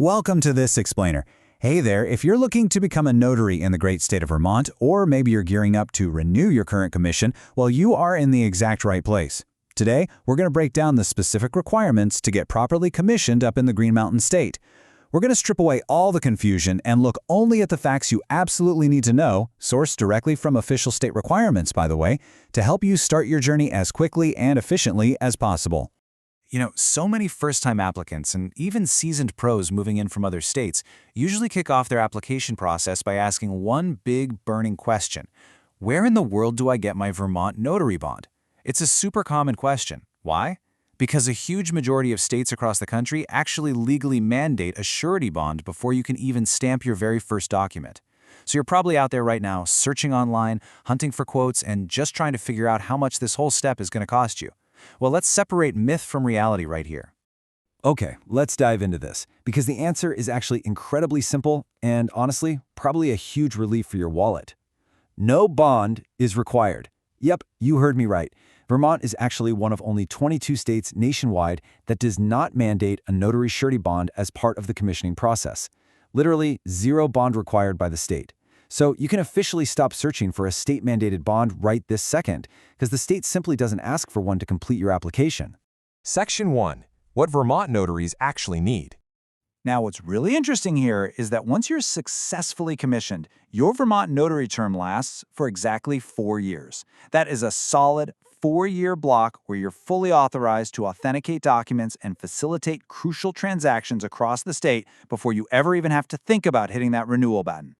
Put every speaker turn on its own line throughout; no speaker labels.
Welcome to this explainer. Hey there, if you're looking to become a notary in the great state of Vermont, or maybe you're gearing up to renew your current commission, well, you are in the exact right place. Today, we're going to break down the specific requirements to get properly commissioned up in the Green Mountain State. We're going to strip away all the confusion and look only at the facts you absolutely need to know, sourced directly from official state requirements, by the way, to help you start your journey as quickly and efficiently as possible. So many first-time applicants and even seasoned pros moving in from other states usually kick off their application process by asking one big burning question. Where in the world do I get my Vermont notary bond? It's a super common question. Why? Because a huge majority of states across the country actually legally mandate a surety bond before you can even stamp your very first document. So you're probably out there right now searching online, hunting for quotes, and just trying to figure out how much this whole step is going to cost you. Well, let's separate myth from reality right here.
Okay, let's dive into this, because the answer is actually incredibly simple and, honestly, probably a huge relief for your wallet. No bond is required. Yep, you heard me right. Vermont is actually one of only 22 states nationwide that does not mandate a notary surety bond as part of the commissioning process. Literally, zero bond required by the state. So you can officially stop searching for a state-mandated bond right this second, because the state simply doesn't ask for one to complete your application.
Section 1. What Vermont notaries actually need.
Now, what's really interesting here is that once you're successfully commissioned, your Vermont notary term lasts for exactly 4 years. That is a solid 4-year block where you're fully authorized to authenticate documents and facilitate crucial transactions across the state before you ever even have to think about hitting that renewal button.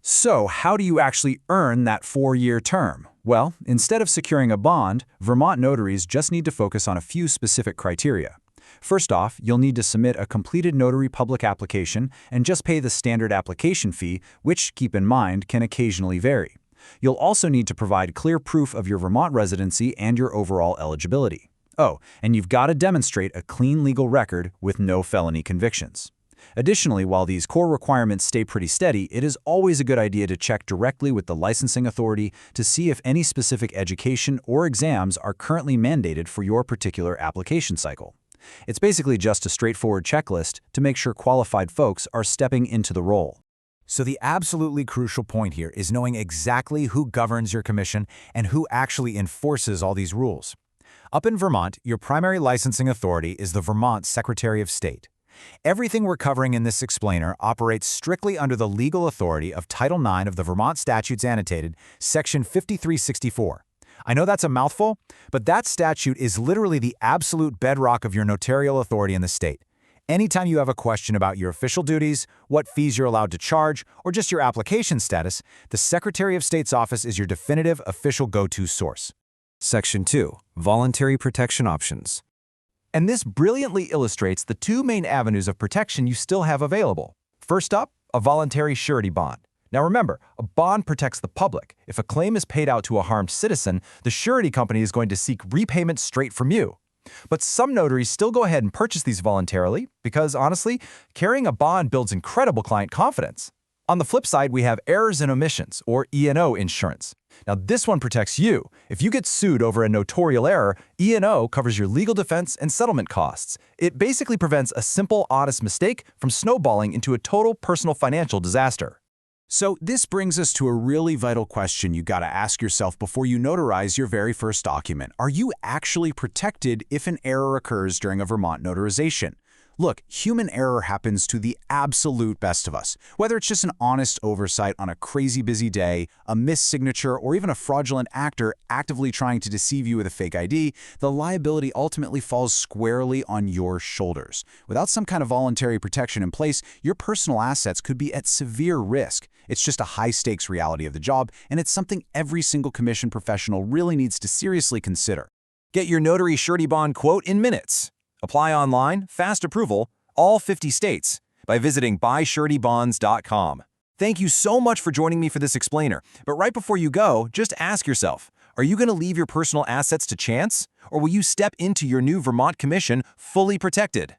So, how do you actually earn that 4-year term? Well, instead of securing a bond, Vermont notaries just need to focus on a few specific criteria. First off, you'll need to submit a completed notary public application and just pay the standard application fee, which, keep in mind, can occasionally vary. You'll also need to provide clear proof of your Vermont residency and your overall eligibility. Oh, and you've got to demonstrate a clean legal record with no felony convictions. Additionally, while these core requirements stay pretty steady, it is always a good idea to check directly with the licensing authority to see if any specific education or exams are currently mandated for your particular application cycle. It's basically just a straightforward checklist to make sure qualified folks are stepping into the role. So the absolutely crucial point here is knowing exactly who governs your commission and who actually enforces all these rules. Up in Vermont, your primary licensing authority is the Vermont Secretary of State. Everything we're covering in this explainer operates strictly under the legal authority of Title IX of the Vermont Statutes Annotated, Section 5364. I know that's a mouthful, but that statute is literally the absolute bedrock of your notarial authority in the state. Anytime you have a question about your official duties, what fees you're allowed to charge, or just your application status, the Secretary of State's office is your definitive official go-to source.
Section 2. Voluntary protection options. And this brilliantly illustrates the two main avenues of protection you still have available. First up, a voluntary surety bond. Now remember, a bond protects the public. If a claim is paid out to a harmed citizen, the surety company is going to seek repayment straight from you. But some notaries still go ahead and purchase these voluntarily because, honestly, carrying a bond builds incredible client confidence. On the flip side, we have errors and omissions, or E&O insurance. Now, this one protects you. If you get sued over a notarial error, E&O covers your legal defense and settlement costs. It basically prevents a simple, honest mistake from snowballing into a total personal financial disaster.
So this brings us to a really vital question you gotta ask yourself before you notarize your very first document. Are you actually protected if an error occurs during a Vermont notarization? Look, human error happens to the absolute best of us. Whether it's just an honest oversight on a crazy busy day, a missed signature, or even a fraudulent actor actively trying to deceive you with a fake ID, the liability ultimately falls squarely on your shoulders. Without some kind of voluntary protection in place, your personal assets could be at severe risk. It's just a high-stakes reality of the job, and it's something every single commissioned professional really needs to seriously consider.
Get your notary surety bond quote in minutes. Apply online, fast approval, all 50 states, by visiting buysuretybonds.com. Thank you so much for joining me for this explainer. But right before you go, just ask yourself, are you going to leave your personal assets to chance? Or will you step into your new Vermont commission fully protected?